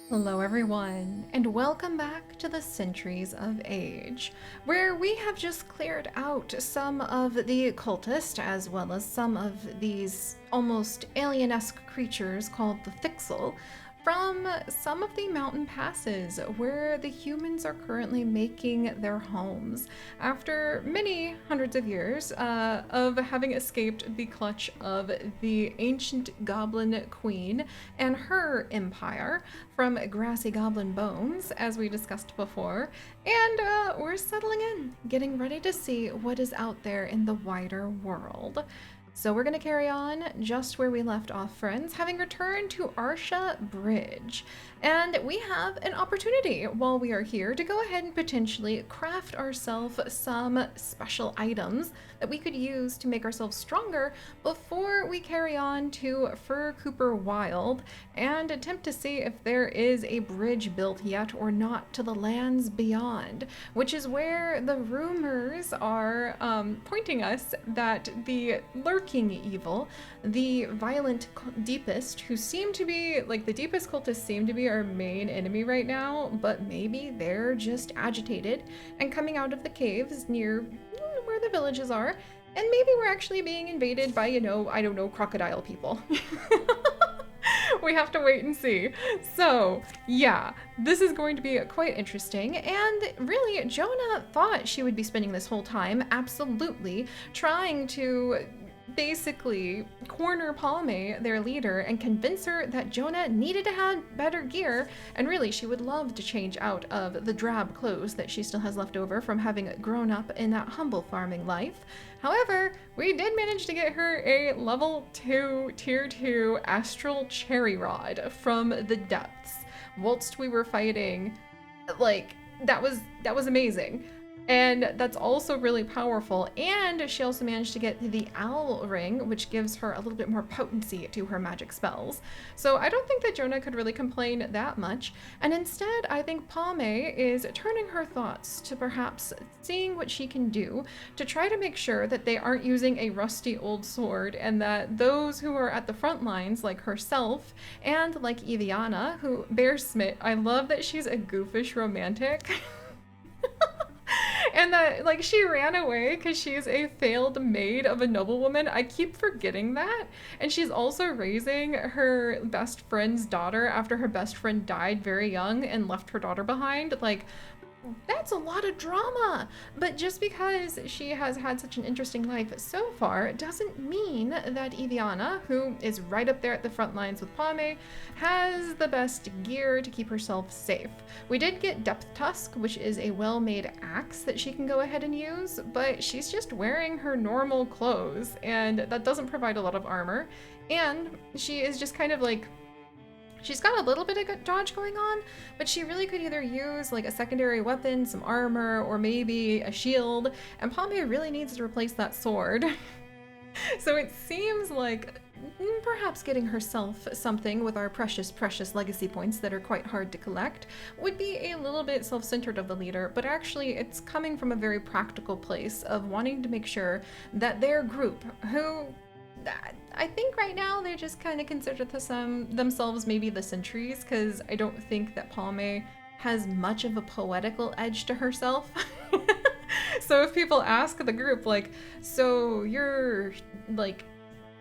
Hello everyone, and welcome back to the Sentries of Age, where we have just cleared out some of the cultists as well as some of these almost alien-esque creatures called the Thixel from some of the mountain passes where the humans are currently making their homes after many hundreds of years of having escaped the clutch of the ancient goblin queen and her empire from grassy goblin bones, as we discussed before. And we're settling in, getting ready to see what is out there in the wider world. So we're going to carry on just where we left off, friends, having returned to Arsha Bridge. And we have an opportunity while we are here to go ahead and potentially craft ourselves some special items that we could use to make ourselves stronger before we carry on to Fur Cooper Wild and attempt to see if there is a bridge built yet or not to the lands beyond, which is where the rumors are pointing us that the lurking evil, the violent deepist, who seem to be, like, the deepest cultists seem to be our main enemy right now, but maybe they're just agitated and coming out of the caves near where the villages are, and maybe we're actually being invaded by, I don't know, crocodile people. We have to wait and see. So, yeah, this is going to be quite interesting. And really, Jonah thought she would be spending this whole time absolutely trying to basically corner Palme, their leader, and convince her that Jonah needed to have better gear, and really she would love to change out of the drab clothes that she still has left over from having grown up in that humble farming life. However, we did manage to get her a level 2 tier 2 astral cherry rod from the depths whilst we were fighting. Like, that was amazing. And that's also really powerful. And she also managed to get the owl ring, which gives her a little bit more potency to her magic spells. So I don't think that Jonah could really complain that much. And instead, I think Palme is turning her thoughts to perhaps seeing what she can do to try to make sure that they aren't using a rusty old sword, and that those who are at the front lines, like herself and like Eviana, who bears Smith, I love that she's a goofish romantic. And that, like, she ran away because she's a failed maid of a noblewoman. I keep forgetting that. And she's also raising her best friend's daughter after her best friend died very young and left her daughter behind. Like, that's a lot of drama. But just because she has had such an interesting life so far doesn't mean that Eviana, who is right up there at the front lines with Palme, has the best gear to keep herself safe. We did get Depth Tusk, which is a well-made axe that she can go ahead and use, but she's just wearing her normal clothes, and that doesn't provide a lot of armor. And she is just kind of like, she's got a little bit of dodge going on, but she really could either use like a secondary weapon, some armor, or maybe a shield, and Palme really needs to replace that sword. So it seems like perhaps getting herself something with our precious legacy points that are quite hard to collect would be a little bit self-centered of the leader, but actually it's coming from a very practical place of wanting to make sure that their group, who I think right now they just kind of consider themselves maybe the Sentries, because I don't think that Palme has much of a poetical edge to herself. So if people ask the group, like, so you're like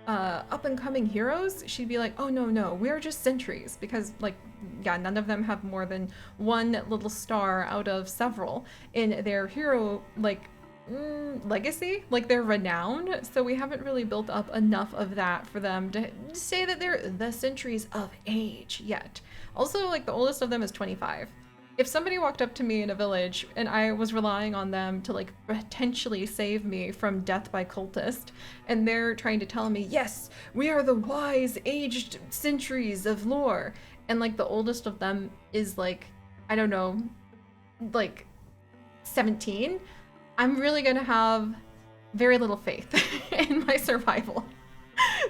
up and coming heroes, she'd be like, oh no, we're just Sentries, because, like, yeah, none of them have more than one little star out of several in their hero, like, legacy, like they're renowned, so we haven't really built up enough of that for them to say that they're the Sentries of Age yet. Also, like, the oldest of them is 25. If somebody walked up to me in a village and I was relying on them to, like, potentially save me from death by cultist, and they're trying to tell me, yes, we are the wise aged Sentries of lore, and, like, the oldest of them is, like, I don't know, like 17, I'm really gonna have very little faith in my survival.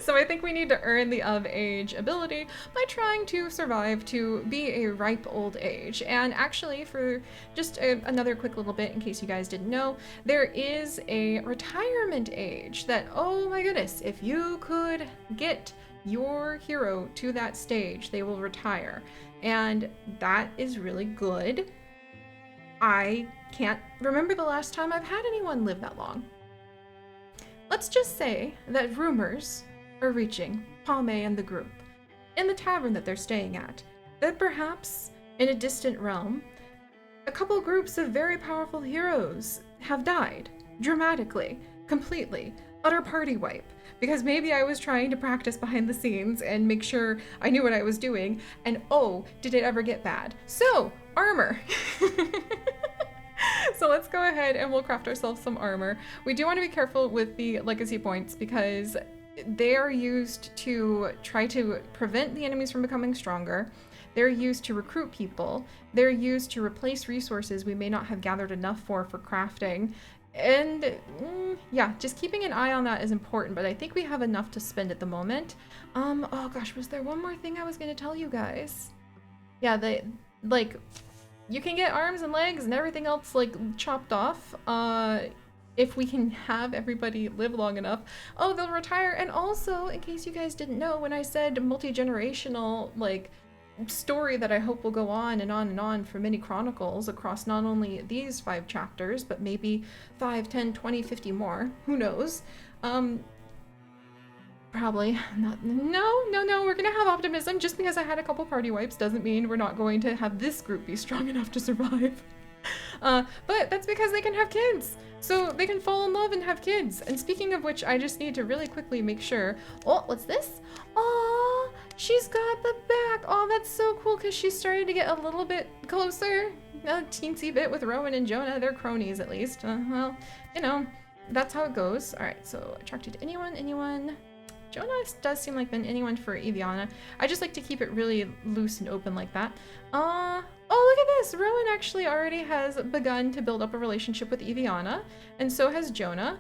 So I think we need to earn the of age ability by trying to survive to be a ripe old age. And actually, for just another quick little bit, in case you guys didn't know, there is a retirement age that, oh my goodness, if you could get your hero to that stage, they will retire. And that is really good. I can't remember the last time I've had anyone live that long. Let's just say that rumors are reaching Palme and the group in the tavern that they're staying at, that perhaps in a distant realm, a couple groups of very powerful heroes have died dramatically, completely, utter party wipe, because maybe I was trying to practice behind the scenes and make sure I knew what I was doing, and oh, did it ever get bad? So, armor. So let's go ahead and we'll craft ourselves some armor. We do want to be careful with the legacy points because they are used to try to prevent the enemies from becoming stronger. They're used to recruit people. They're used to replace resources we may not have gathered enough for crafting. And yeah, just keeping an eye on that is important, but I think we have enough to spend at the moment. Oh gosh, was there one more thing I was going to tell you guys? Yeah, you can get arms and legs and everything else chopped off if we can have everybody live long enough. Oh, they'll retire. And also, in case you guys didn't know, when I said multi-generational story that I hope will go on and on and on for many chronicles across not only these 5 chapters, but maybe 5, 10, 20, 50 more. Who knows? Probably not. No, we're gonna have optimism. Just because I had a couple party wipes doesn't mean we're not going to have this group be strong enough to survive. But that's because they can have kids. So they can fall in love and have kids. And speaking of which, I just need to really quickly make sure. Oh, what's this? Oh, she's got the back. Oh, that's so cool because she's starting to get a little bit closer. A teensy bit with Rowan and Jonah. They're cronies at least. Well, you know, that's how it goes. All right, so attracted to anyone. Jonah does seem like anyone for Eviana. I just like to keep it really loose and open like that. Oh, look at this! Rowan actually already has begun to build up a relationship with Eviana, and so has Jonah.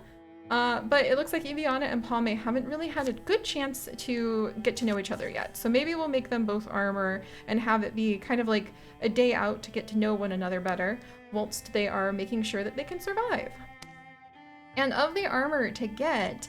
But it looks like Eviana and Palme haven't really had a good chance to get to know each other yet. So maybe we'll make them both armor and have it be kind of like a day out to get to know one another better, whilst they are making sure that they can survive. And of the armor to get,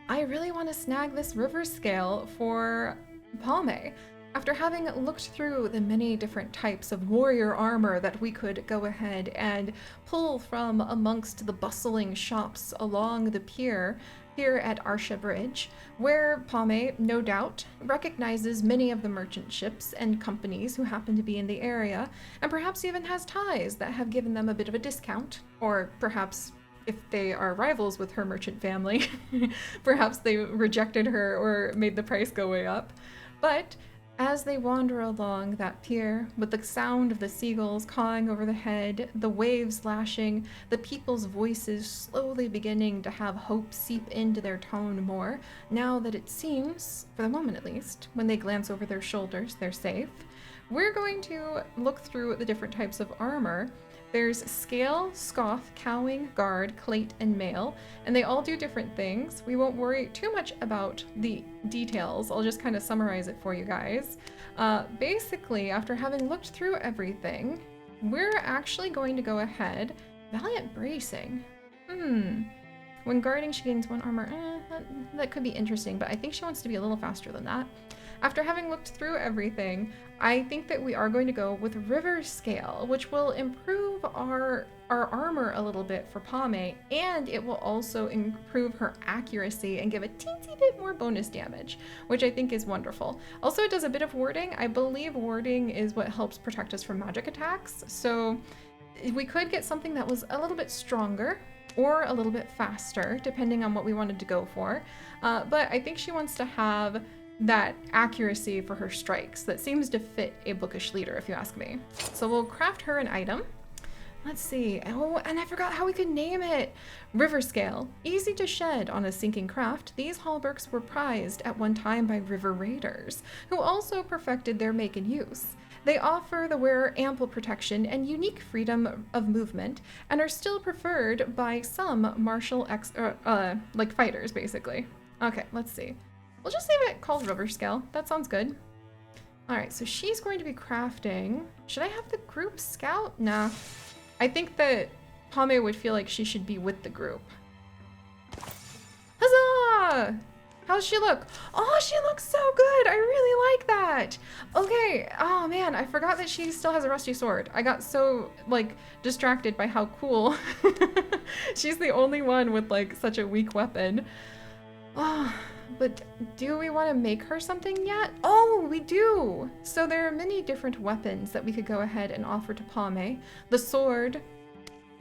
I really want to snag this river scale for Palme. After having looked through the many different types of warrior armor that we could go ahead and pull from amongst the bustling shops along the pier here at Arsha Bridge, where Palme, no doubt, recognizes many of the merchant ships and companies who happen to be in the area, and perhaps even has ties that have given them a bit of a discount, or perhaps if they are rivals with her merchant family, perhaps they rejected her or made the price go way up. But as they wander along that pier, with the sound of the seagulls cawing overhead, the waves lashing, the people's voices slowly beginning to have hope seep into their tone more, now that it seems, for the moment at least, when they glance over their shoulders, they're safe, we're going to look through the different types of armor. There's Scale, Scoff, Cowing, Guard, Plate, and Mail, and they all do different things. We won't worry too much about the details. I'll just kind of summarize it for you guys. Basically, after having looked through everything, we're actually going to go ahead. Valiant Bracing. When guarding, she gains 1 armor. That could be interesting, but I think she wants to be a little faster than that. After having looked through everything, I think that we are going to go with River Scale, which will improve our armor a little bit for Palme, and it will also improve her accuracy and give a teensy bit more bonus damage, which I think is wonderful. Also, it does a bit of warding. I believe warding is what helps protect us from magic attacks, so we could get something that was a little bit stronger or a little bit faster, depending on what we wanted to go for. But I think she wants to have that accuracy for her strikes that seems to fit a bookish leader, if you ask me. So we'll craft her an item. Let's see. Oh, and I forgot how we could name it. River Scale. Easy to shed on a sinking craft, these hauberks were prized at one time by river raiders, who also perfected their make and use. They offer the wearer ample protection and unique freedom of movement, and are still preferred by some martial fighters, basically. Okay, let's see. We'll just leave it called River Scale. That sounds good. All right, so she's going to be crafting. Should I have the group scout? Nah. I think that Palme would feel like she should be with the group. Huzzah! How's she look? Oh, she looks so good. I really like that. Okay. Oh man, I forgot that she still has a rusty sword. I got so like distracted by how cool. She's the only one with like such a weak weapon. Oh, but do we want to make her something yet? Oh, we do. So there are many different weapons that we could go ahead and offer to Palme. The sword.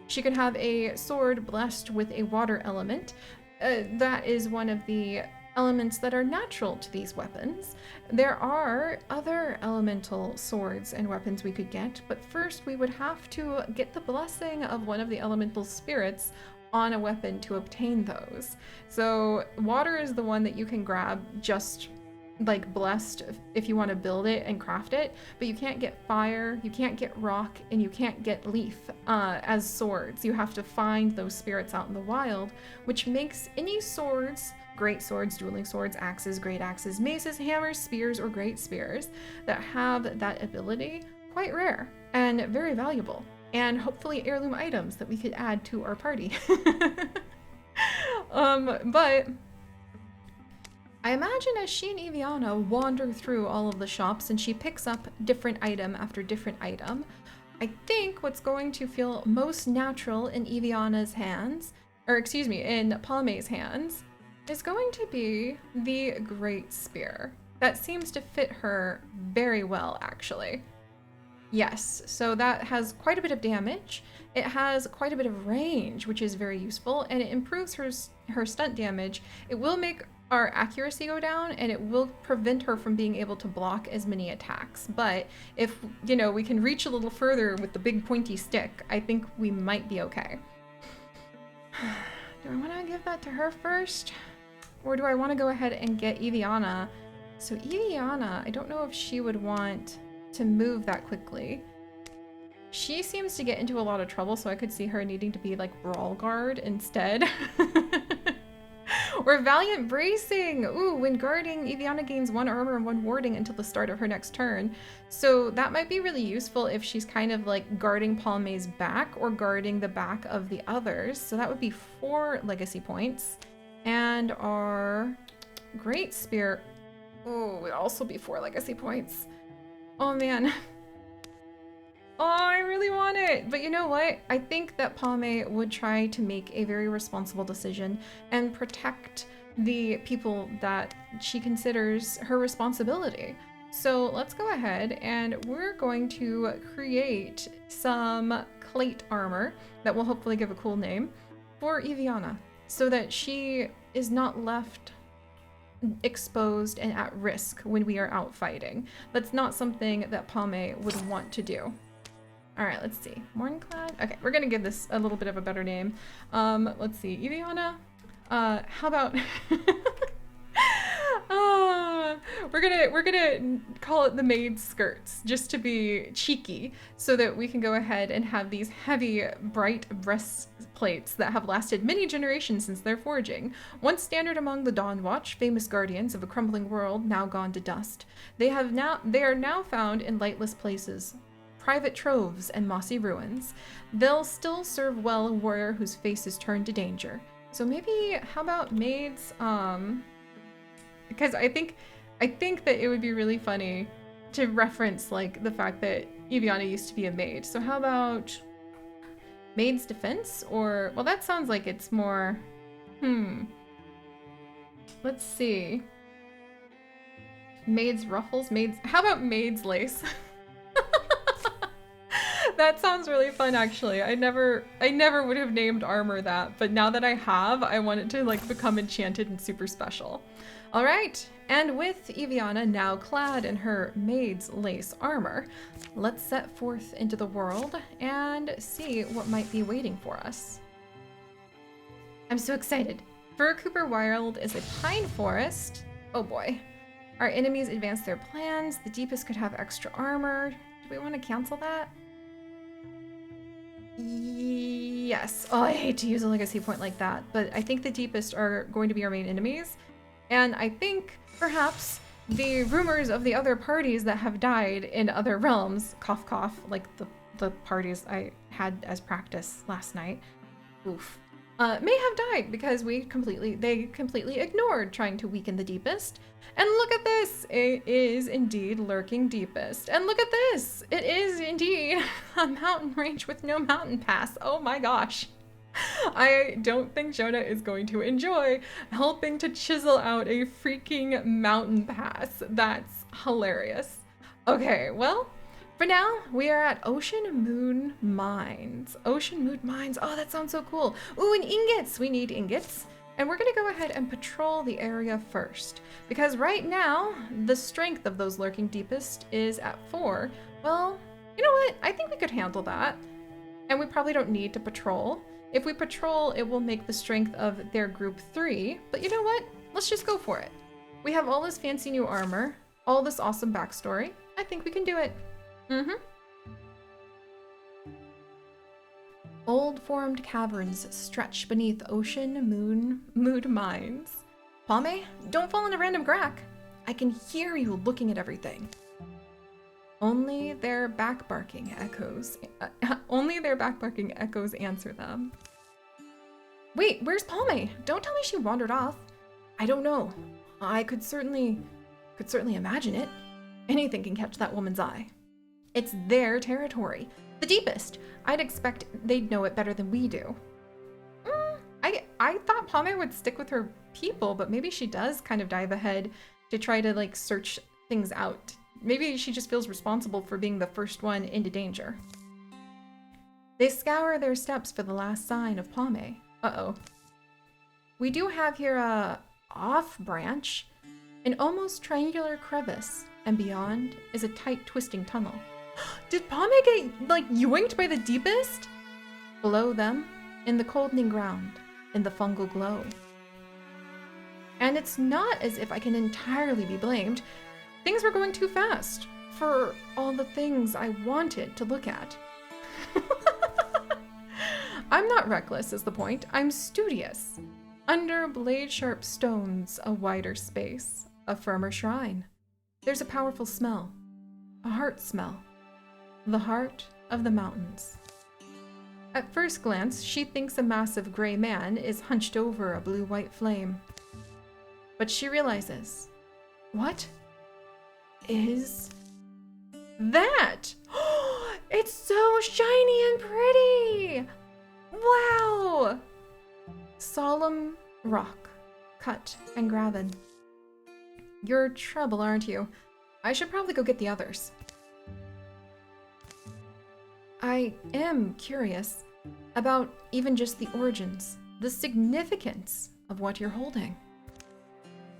She could have a sword blessed with a water element. That is one of the elements that are natural to these weapons. There are other elemental swords and weapons we could get, but first we would have to get the blessing of one of the elemental spirits on a weapon to obtain those. So water is the one that you can grab just like blessed if you want to build it and craft it, but you can't get fire, you can't get rock, and you can't get leaf as swords. You have to find those spirits out in the wild, which makes any swords, great swords, dueling swords, axes, great axes, maces, hammers, spears, or great spears that have that ability quite rare and very valuable, and hopefully heirloom items that we could add to our party. But I imagine as she and Eviana wander through all of the shops and she picks up different item after different item, I think what's going to feel most natural in Eviana's hands, or excuse me, in Palme's hands, is going to be the Great Spear. That seems to fit her very well, actually. Yes, so that has quite a bit of damage. It has quite a bit of range, which is very useful, and it improves her stunt damage. It will make our accuracy go down, and it will prevent her from being able to block as many attacks. But if, you know, we can reach a little further with the big pointy stick, I think we might be okay. Do I want to give that to her first? Or do I want to go ahead and get Eviana? So Eviana, I don't know if she would want to move that quickly. She seems to get into a lot of trouble, so I could see her needing to be like Brawl Guard instead. Or Valiant Bracing! Ooh, when guarding, Eviana gains 1 armor and 1 warding until the start of her next turn. So that might be really useful if she's kind of like guarding Palme's back or guarding the back of the others. So that would be 4 legacy points. And our Great Spear, oh, would also be 4 legacy points. Oh man. Oh, I really want it. But you know what? I think that Palme would try to make a very responsible decision and protect the people that she considers her responsibility. So let's go ahead and we're going to create some plate armor that will hopefully give a cool name for Eviana so that she is not left exposed and at risk when we are out fighting. That's not something that Palme would want to do. All right, let's see. Mornclad. Okay, we're gonna give this a little bit of a better name. Let's see. Eviana. How about? We're gonna call it the maid's skirts, just to be cheeky, so that we can go ahead and have these heavy, bright breastplates that have lasted many generations since their forging. Once standard among the Dawn Watch, famous guardians of a crumbling world now gone to dust, they are now found in lightless places, private troves and mossy ruins. They'll still serve well a warrior whose face is turned to danger. So maybe, how about maids? Because I think that it would be really funny to reference like the fact that Eviana used to be a maid. So how about maid's defense? Or, well, that sounds like it's more, let's see. Maid's ruffles, how about maid's lace? That sounds really fun, actually. I never would have named armor that, but now that I have, I want it to like become enchanted and super special. All right, and with Eviana now clad in her maid's lace armor, let's set forth into the world and see what might be waiting for us. I'm so excited. Fur Cooper Wild is a pine forest. Oh boy. Our enemies advance their plans. The deepest could have extra armor. Do we want to cancel that? Yes. Oh, I hate to use a legacy point like that, but I think the deepest are going to be our main enemies. And I think perhaps the rumors of the other parties that have died in other realms, cough cough, like the parties I had as practice last night. Oof. may have died because they completely ignored trying to weaken the deepest. And look at this, it is indeed lurking deepest. And look at this, it is indeed a mountain range with no mountain pass. Oh my gosh. I don't think Jonah is going to enjoy helping to chisel out a freaking mountain pass. That's hilarious. Okay, well, for now, we are at Ocean Moon Mines. Ocean Moon Mines, oh, that sounds so cool. Ooh, and ingots, we need ingots. And we're gonna go ahead and patrol the area first, because right now, the strength of those lurking deepest is at 4. Well, you know what? I think we could handle that. And we probably don't need to patrol. If we patrol, it will make the strength of their group 3, but you know what? Let's just go for it. We have all this fancy new armor, all this awesome backstory. I think we can do it. Old formed caverns stretch beneath Ocean Moon Mines. Pame, don't fall in a random crack. I can hear you looking at everything. Only their back barking echoes answer them. Wait, where's Pame? Don't tell me she wandered off. I don't know. I could certainly imagine it. Anything can catch that woman's eye. It's their territory. The deepest. I'd expect they'd know it better than we do. I thought Pame would stick with her people, but maybe she does kind of dive ahead to try to like search things out. Maybe she just feels responsible for being the first one into danger. They scour their steps for the last sign of Pame. Uh-oh. We do have here a off branch, an almost triangular crevice, and beyond is a tight twisting tunnel. Did Pame get, like, yoinked by the deepest? Below them, in the coldening ground, in the fungal glow. And it's not as if I can entirely be blamed. Things were going too fast for all the things I wanted to look at. I'm not reckless is the point. I'm studious. Under blade-sharp stones, a wider space, a firmer shrine. There's a powerful smell, a heart smell. The heart of the mountains. At first glance, she thinks a massive gray man is hunched over a blue-white flame. But she realizes, what is that? It's so shiny and pretty! Wow! Solemn rock, cut and graven. You're trouble, aren't you? I should probably go get the others. I am curious about even just the origins, the significance of what you're holding.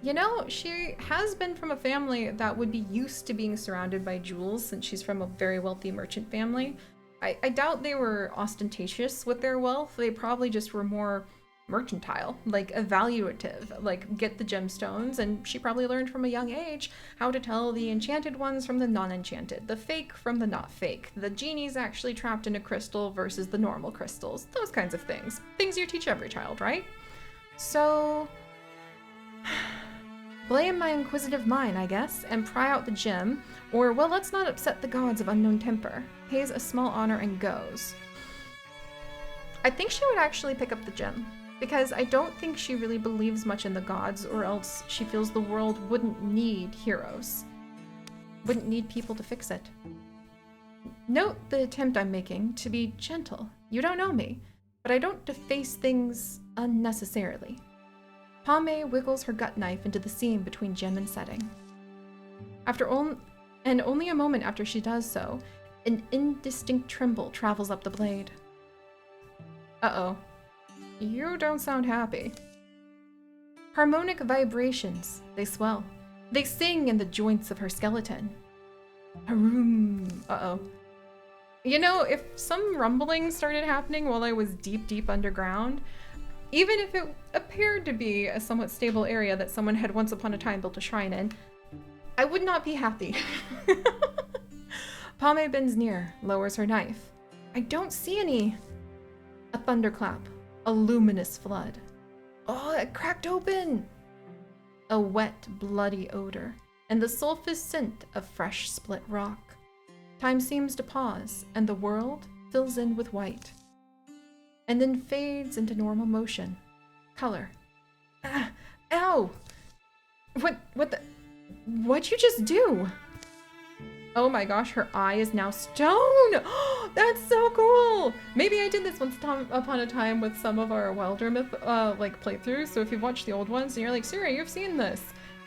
You know, she has been from a family that would be used to being surrounded by jewels since she's from a very wealthy merchant family. I doubt they were ostentatious with their wealth. They probably just were more mercantile, like evaluative, like get the gemstones, and she probably learned from a young age how to tell the enchanted ones from the non-enchanted, the fake from the not fake, the genie's actually trapped in a crystal versus the normal crystals, those kinds of things. Things you teach every child, right? So, blame my inquisitive mind, I guess, and pry out the gem, or, well, let's not upset the gods of unknown temper. Pays a small honor and goes. I think she would actually pick up the gem, because I don't think she really believes much in the gods, or else she feels the world wouldn't need heroes. Wouldn't need people to fix it. Note the attempt I'm making to be gentle. You don't know me, but I don't deface things unnecessarily. Pame wiggles her gut knife into the seam between gem and setting. And only a moment after she does so, an indistinct tremble travels up the blade. Uh-oh. You don't sound happy. Harmonic vibrations, they swell. They sing in the joints of her skeleton. Haroom. Uh-oh. You know, if some rumbling started happening while I was deep underground, even if it appeared to be a somewhat stable area that someone had once upon a time built a shrine in, I would not be happy. Pame bends near, lowers her knife. I don't see any. A thunderclap. A luminous flood. Oh, it cracked open! A wet, bloody odor, and the sulphurous scent of fresh split rock. Time seems to pause, and the world fills in with white. and then fades into normal motion. Color. Ah, ow! What'd you just do? Oh my gosh, her eye is now stone! That's so cool! Maybe I did this once upon a time with some of our Wildermyth like playthroughs, so if you've watched the old ones and you're like, Sarah, you've seen this.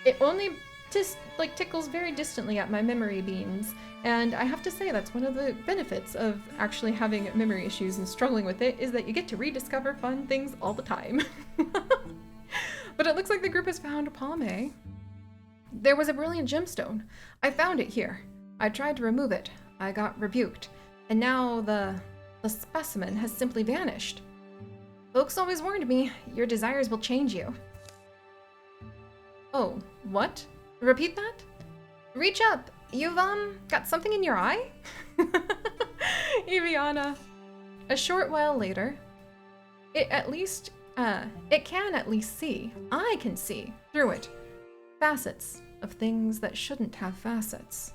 It only just like tickles very distantly at my memory beans. And I have to say that's one of the benefits of actually having memory issues and struggling with it, is that you get to rediscover fun things all the time. But it looks like the group has found Palme. There was a brilliant gemstone. I found it here. I tried to remove it. I got rebuked. And now the specimen has simply vanished. Folks always warned me, your desires will change you. Oh, what? Repeat that? Reach up. You've, got something in your eye? Eviana. A short while later, it can at least see. I can see through it. Facets of things that shouldn't have facets.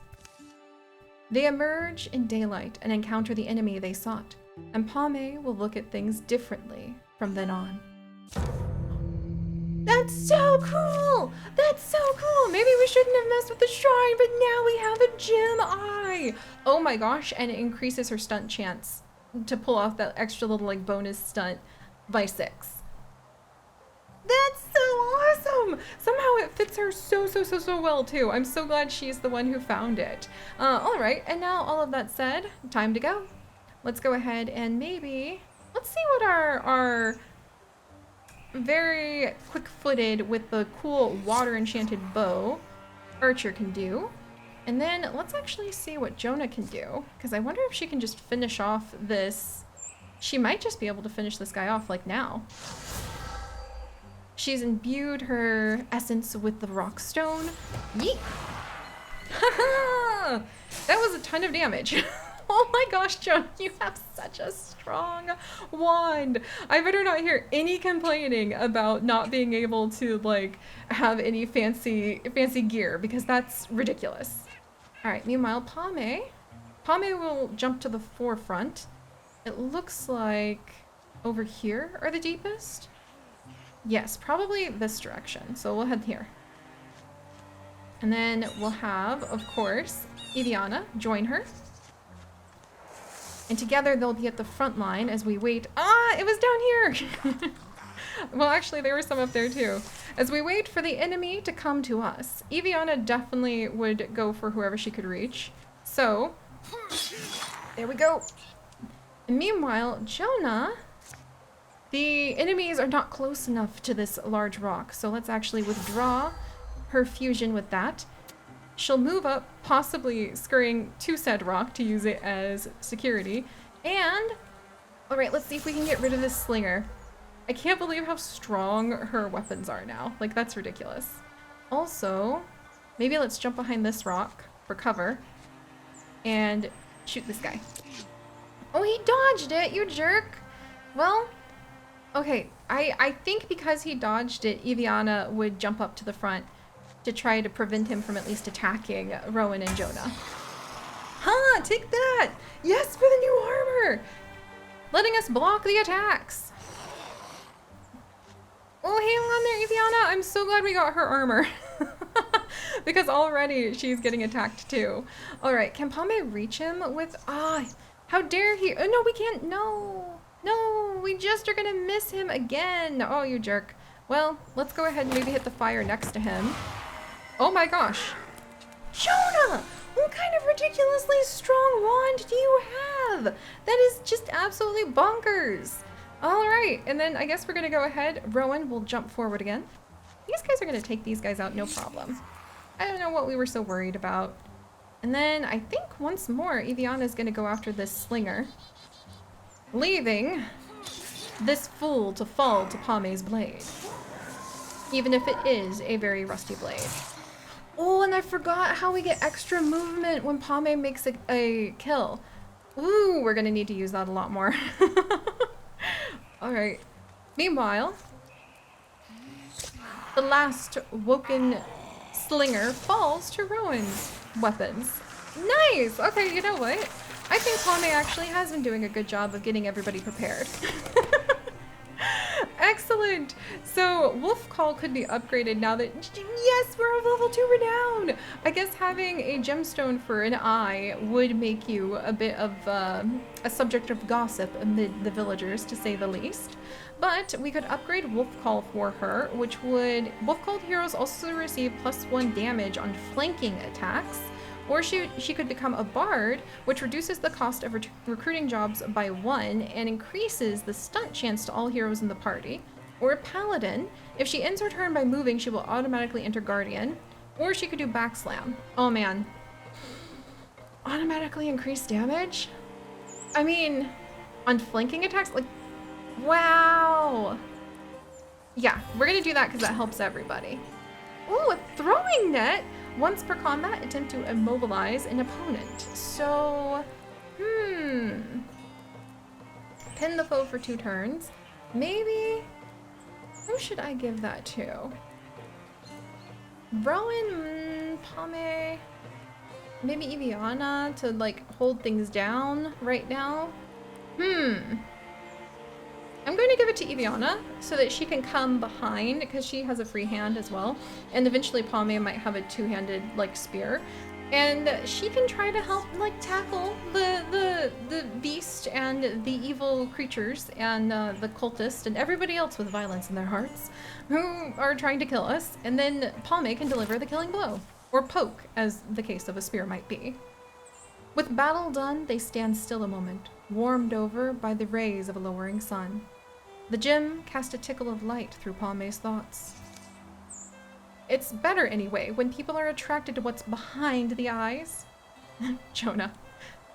They emerge in daylight and encounter the enemy they sought, and Palme will look at things differently from then on. That's so cool! That's so cool! Maybe we shouldn't have messed with the shrine, but now we have a gem eye! Oh my gosh, and it increases her stunt chance to pull off that extra little like bonus stunt by 6. That's so awesome! Somehow it fits her so well too. I'm so glad she's the one who found it. Alright, and now all of that said, time to go. Let's go ahead and maybe, let's see what our very quick-footed with the cool water enchanted bow archer can do. And then let's actually see what Jonah can do, because I wonder if she can just finish off this. She might just be able to finish this guy off like now. She's imbued her essence with the rock stone. Yeet! Haha! That was a ton of damage. Oh my gosh, Jonah, you have such a strong wand. I better not hear any complaining about not being able to like have any fancy gear, because that's ridiculous. All right, meanwhile, Palme will jump to the forefront. It looks like over here are the deepest. Yes, probably this direction. So we'll head here. And then we'll have, of course, Eviana join her. And together they'll be at the front line as we wait. Ah, it was down here! Well, actually, there were some up there too. As we wait for the enemy to come to us, Eviana definitely would go for whoever she could reach. So, there we go. And meanwhile, Jonah, the enemies are not close enough to this large rock. So let's actually withdraw her fusion with that. She'll move up, possibly scurrying to said rock to use it as security. And, all right, let's see if we can get rid of this slinger. I can't believe how strong her weapons are now. Like, that's ridiculous. Also, maybe let's jump behind this rock for cover and shoot this guy. Oh, he dodged it, you jerk. Well, okay, I think because he dodged it, Eviana would jump up to the front to try to prevent him from at least attacking Rowan and Jonah. Huh, take that! Yes, for the new armor! Letting us block the attacks. Oh, hang on there, Eviana. I'm so glad we got her armor. Because already she's getting attacked too. All right, can Palme reach him with... how dare he? Oh, no, we can't. No, we just are gonna miss him again. Oh, you jerk. Well, let's go ahead and maybe hit the fire next to him. Oh my gosh. Jonah! What kind of ridiculously strong wand do you have? That is just absolutely bonkers. All right, and then I guess we're gonna go ahead. Rowan will jump forward again. These guys are gonna take these guys out, no problem. I don't know what we were so worried about. And then I think once more, Eviana is gonna go after this slinger, leaving this fool to fall to Palme's blade, even if it is a very rusty blade. Oh, and I forgot how we get extra movement when Palme makes a kill. Ooh, we're gonna need to use that a lot more. All right. Meanwhile, the last woken slinger falls to Rowan's weapons. Nice! Okay, you know what? I think Palme actually has been doing a good job of getting everybody prepared. Excellent! So Wolf Call could be upgraded now that, yes, we're of level 2 renown! I guess having a gemstone for an eye would make you a bit of a subject of gossip amid the villagers, to say the least. But we could upgrade Wolf Call for her, which would... Wolf Called heroes also receive +1 damage on flanking attacks. Or she could become a bard, which reduces the cost of recruiting jobs by 1 and increases the stunt chance to all heroes in the party. Or a paladin. If she ends her turn by moving, she will automatically enter guardian. Or she could do backslam. Oh man. Automatically increase damage? I mean, on flanking attacks? Like, wow. Yeah, we're gonna do that because that helps everybody. Ooh, a throwing net! Once per combat, attempt to immobilize an opponent. So, pin the foe for 2 turns. Maybe, who should I give that to? Rowan, Pame, maybe Eviana to like hold things down right now. I'm going to give it to Eviana so that she can come behind because she has a free hand as well. And eventually Palme might have a 2-handed like spear. And she can try to help like tackle the beast and the evil creatures and the cultist and everybody else with violence in their hearts who are trying to kill us. And then Palme can deliver the killing blow, or poke as the case of a spear might be. With battle done, they stand still a moment, warmed over by the rays of a lowering sun. The gem cast a tickle of light through Palme's thoughts. It's better anyway when people are attracted to what's behind the eyes. Jonah.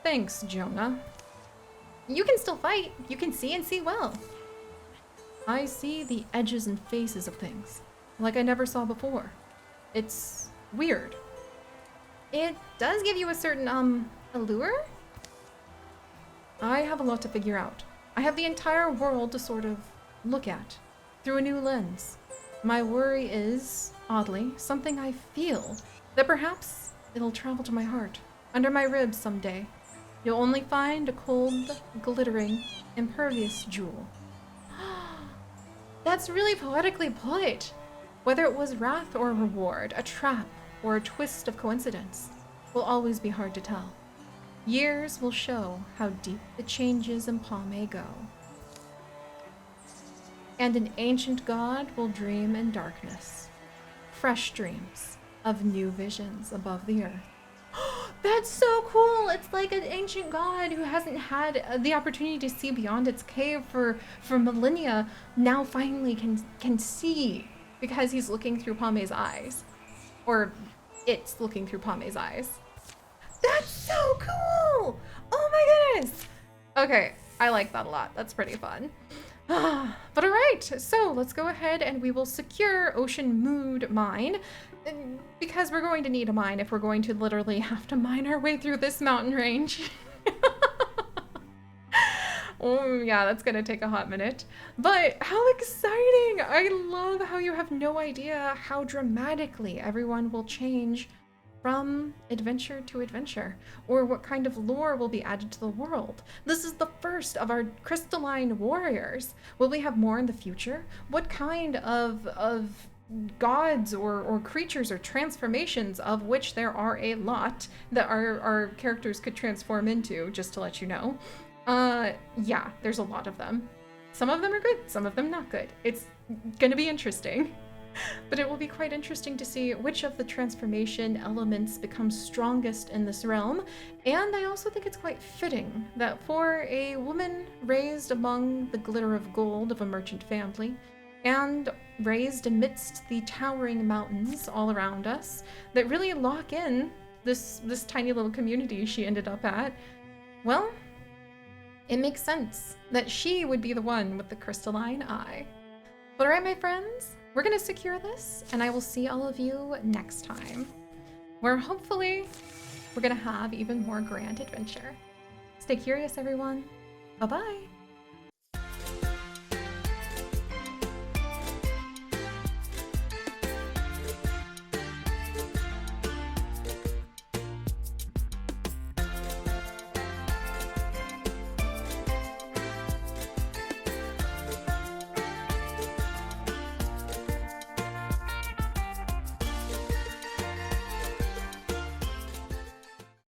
Thanks, Jonah. You can still fight. You can see and see well. I see the edges and faces of things, like I never saw before. It's weird. It does give you a certain, allure? I have a lot to figure out. I have the entire world to sort of look at through a new lens. My worry is, oddly, something I feel, that perhaps it'll travel to my heart, under my ribs someday. You'll only find a cold, glittering, impervious jewel. That's really poetically put. Whether it was wrath or reward, a trap or a twist of coincidence, will always be hard to tell. Years will show how deep the changes in Palme go. And an ancient god will dream in darkness. Fresh dreams of new visions above the earth. That's so cool! It's like an ancient god who hasn't had the opportunity to see beyond its cave for millennia, now finally can see because he's looking through Palme's eyes. Or it's looking through Palme's eyes. That's so cool! Oh my goodness! Okay, I like that a lot. That's pretty fun. But alright, so let's go ahead and we will secure Ocean Mood Mine, because we're going to need a mine if we're going to literally have to mine our way through this mountain range. Oh yeah, that's gonna take a hot minute. But how exciting! I love how you have no idea how dramatically everyone will change from adventure to adventure, or what kind of lore will be added to the world. This is the first of our crystalline warriors. Will we have more in the future? What kind of gods or creatures or transformations, of which there are a lot that our characters could transform into, just to let you know. Yeah, there's a lot of them. Some of them are good, some of them not good. It's gonna be interesting. But it will be quite interesting to see which of the transformation elements becomes strongest in this realm. And I also think it's quite fitting that for a woman raised among the glitter of gold of a merchant family, and raised amidst the towering mountains all around us that really lock in this tiny little community she ended up at, well, it makes sense that she would be the one with the crystalline eye. But alright, my friends, we're gonna secure this, and I will see all of you next time, where hopefully we're gonna have even more grand adventure. Stay curious, everyone. Bye-bye.